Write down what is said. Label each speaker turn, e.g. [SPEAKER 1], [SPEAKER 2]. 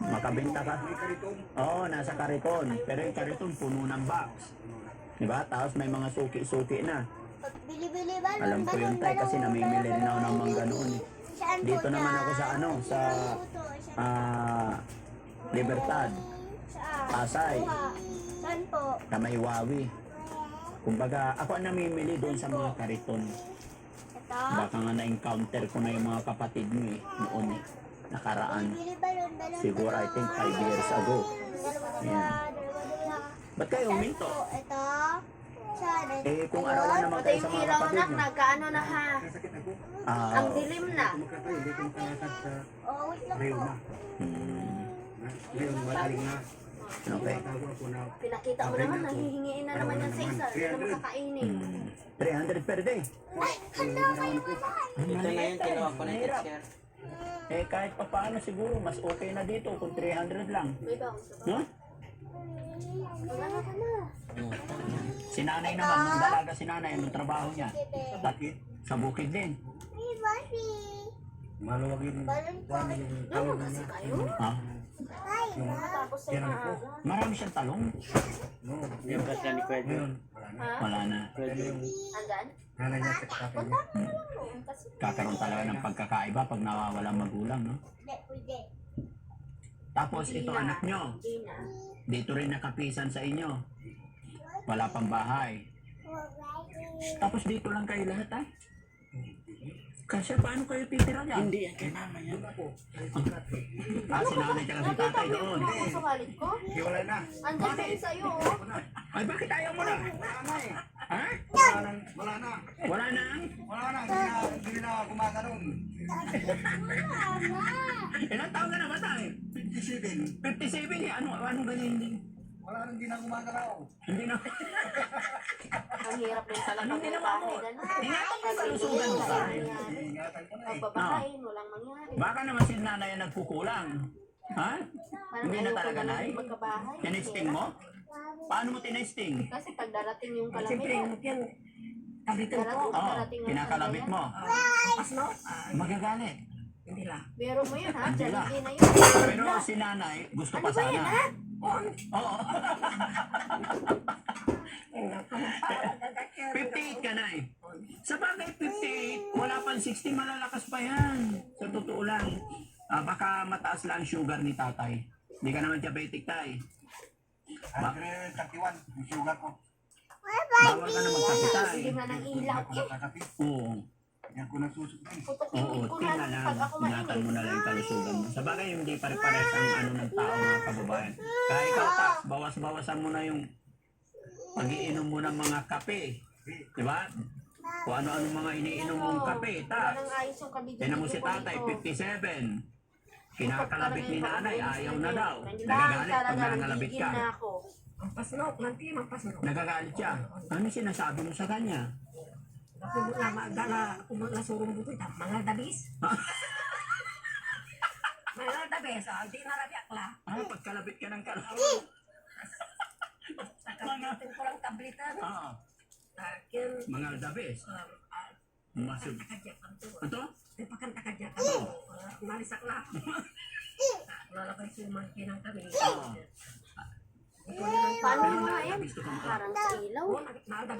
[SPEAKER 1] Makabenta ka. Oo, nasa kariton. Pero yung kariton puno ng box. Diba? Tapos may mga suki-suki na.
[SPEAKER 2] Bili-bili ba?
[SPEAKER 1] Alam ko yun tay kasi namimili rin ako ng mangga noon. Dito naman ako sa ano, sa Libertad, Pasay,
[SPEAKER 2] Saan po?
[SPEAKER 1] Kamaywawi. Kumbaga, ako ang namimili doon sa mga kariton.
[SPEAKER 2] Ito?
[SPEAKER 1] Baka nga na-encounter ko na yung mga kapatid mo noon nakaraan.
[SPEAKER 2] Bili balon, balon.
[SPEAKER 1] Siguro I think 5 years ago. Yan. Ba't kayo huminto?
[SPEAKER 2] Ito. Saan?
[SPEAKER 1] Kung arawan naman
[SPEAKER 3] Pati
[SPEAKER 1] kayo
[SPEAKER 3] yung
[SPEAKER 1] sa mga
[SPEAKER 3] ilaw
[SPEAKER 1] kapatid
[SPEAKER 3] anak,
[SPEAKER 1] mo.
[SPEAKER 3] nagkaano na ha. Ang dilim na.
[SPEAKER 2] Oh, wait lang po.
[SPEAKER 1] Okay.
[SPEAKER 3] Pinakita mo naman, nahihingiin na naman yan sa isa. Hindi na makakainin.
[SPEAKER 1] 300 per day.
[SPEAKER 2] Ay, handa kayo naman.
[SPEAKER 4] Ito na yun, kinuha ko na yung teacher.
[SPEAKER 1] Kahit pa paano siguro, mas okay na dito kung 300 lang.
[SPEAKER 3] May bounce.
[SPEAKER 1] No?
[SPEAKER 3] Wala na ka na.
[SPEAKER 1] Si nanay naman, nung dalaga si nanay, anong trabaho niya? Sa bukid din.
[SPEAKER 2] Hey, Bobby.
[SPEAKER 5] Maluwag yung
[SPEAKER 2] Balon po.
[SPEAKER 3] Ano kasi kayo?
[SPEAKER 1] Ha?
[SPEAKER 2] Ay,
[SPEAKER 3] Matapos sa maaga.
[SPEAKER 1] Marami siyang talong.
[SPEAKER 4] Yung kasi ni Kuya Jun.
[SPEAKER 3] Ha?
[SPEAKER 1] Wala na.
[SPEAKER 3] Andan?
[SPEAKER 5] nanay niya sa akin.
[SPEAKER 3] Kasi
[SPEAKER 1] Kakaroon talaga ng pagkakaiba pag nawawalang magulang, no?
[SPEAKER 2] hindi, pwede.
[SPEAKER 1] Tapos ito anak nyo,
[SPEAKER 3] hindi na.
[SPEAKER 1] dito rin nakapisan sa inyo. Wala pang bahay. Tapos dito lang kayo lahat, ay? Kasi paano kayo titira dyan?
[SPEAKER 4] Hindi yan, kay mama yan.
[SPEAKER 1] Si nanay tsaka si tatay doon.
[SPEAKER 3] Ako sa wallet ko?
[SPEAKER 5] Hiwalay na.
[SPEAKER 3] Andan sa isa yun, oh.
[SPEAKER 1] Ay, bakit ayaw mo na? Ha?
[SPEAKER 5] Wala na.
[SPEAKER 1] Wala na?
[SPEAKER 5] Wala na. Hindi na kumakaroon.
[SPEAKER 1] Ilang taon ka na ba tayo?
[SPEAKER 5] 57.
[SPEAKER 1] 57 eh. Anong ganyan din?
[SPEAKER 5] Wala na, hindi na kumakaraw.
[SPEAKER 1] Hindi na.
[SPEAKER 3] Ang hirap din talaga
[SPEAKER 1] Anong
[SPEAKER 3] ng
[SPEAKER 1] ginawa mo?
[SPEAKER 3] bahay na.
[SPEAKER 1] Ingatan mo sa lusugan mo sa akin.
[SPEAKER 5] Iingatan ko na eh.
[SPEAKER 3] Pagbabahayin, walang mangyari.
[SPEAKER 1] Baka naman si nanay ang nagkukulang. Ha?
[SPEAKER 3] Parang
[SPEAKER 1] Hindi na
[SPEAKER 3] ayoko
[SPEAKER 1] talaga,
[SPEAKER 3] na
[SPEAKER 1] Nay?
[SPEAKER 3] magkabahay.
[SPEAKER 1] Tinesting mo? Paano mo tinesting?
[SPEAKER 3] Kasi pag darating yung
[SPEAKER 6] Siyempre,
[SPEAKER 3] kalamit,
[SPEAKER 6] yan. Kabitin ko.
[SPEAKER 1] Oo,
[SPEAKER 3] darating ang
[SPEAKER 1] kinakalabit mo.
[SPEAKER 6] Pas no?
[SPEAKER 1] Magagalit.
[SPEAKER 6] Hindi lang.
[SPEAKER 3] Biro mo yun ha,
[SPEAKER 1] Hindi
[SPEAKER 3] dyan
[SPEAKER 1] lang.
[SPEAKER 3] hindi na yun.
[SPEAKER 1] Pero si nanay, gusto pa sana. Oo. 58 ka na eh. Sa bagay 58, wala pang 60, malalakas pa yan. Sa totoo lang. Baka mataas lang sugar ni tatay. Hindi ka naman diabetic tay.
[SPEAKER 5] 131 yung sugar ko.
[SPEAKER 1] Bawal ka na magkape tay.
[SPEAKER 3] Hindi nga ng ilaw.
[SPEAKER 5] Nakakapi.
[SPEAKER 1] Oo.
[SPEAKER 5] Yan ko nagsusukin.
[SPEAKER 1] Oo,
[SPEAKER 3] Putok-ipin ko na
[SPEAKER 1] tingnan lang.
[SPEAKER 3] pag ako
[SPEAKER 1] Ingatan mo
[SPEAKER 3] mainit.
[SPEAKER 1] na lang yung kalusugan mo. Sa bagay, hindi pare-pares ang ano ng tao mga kababayan. Kaya ikaw, Tax, bawas-bawasan mo na yung pag-iinom mo ng mga kape. Diba? Kung ano-ano mga iniinom mong kape, Tax.
[SPEAKER 3] Walang ayos yung kabidyo.
[SPEAKER 1] Tinan mo si tatay, 57. Kinakalabit ni nanay, ayaw na daw.
[SPEAKER 3] Nagagalit
[SPEAKER 1] Nagagalit pag
[SPEAKER 3] talaga,
[SPEAKER 1] nangalabit ka.
[SPEAKER 3] nagigil na ako.
[SPEAKER 6] Ang pasnok, nanti ang pasnok.
[SPEAKER 1] Nagagalit siya. Ano sinasabi mo sa kanya?
[SPEAKER 6] Kung magdala, kung maglasurong buto, mga dabis. Mga dabis, hindi na rabiakla.
[SPEAKER 1] Pagkalabit ka ng kalabit.
[SPEAKER 6] Nakalimutin ko lang tablitan. Akin,
[SPEAKER 1] Mga dabes. Masuk.
[SPEAKER 6] takadyak ang to.
[SPEAKER 1] Ito?
[SPEAKER 6] Di pa kan takadyak ang to. Malisak lang. Lalakay sumangkin ang kami.
[SPEAKER 3] Paano yung mga yan?
[SPEAKER 1] Gusto kang
[SPEAKER 3] Parang sa ilaw.
[SPEAKER 6] Nagdabi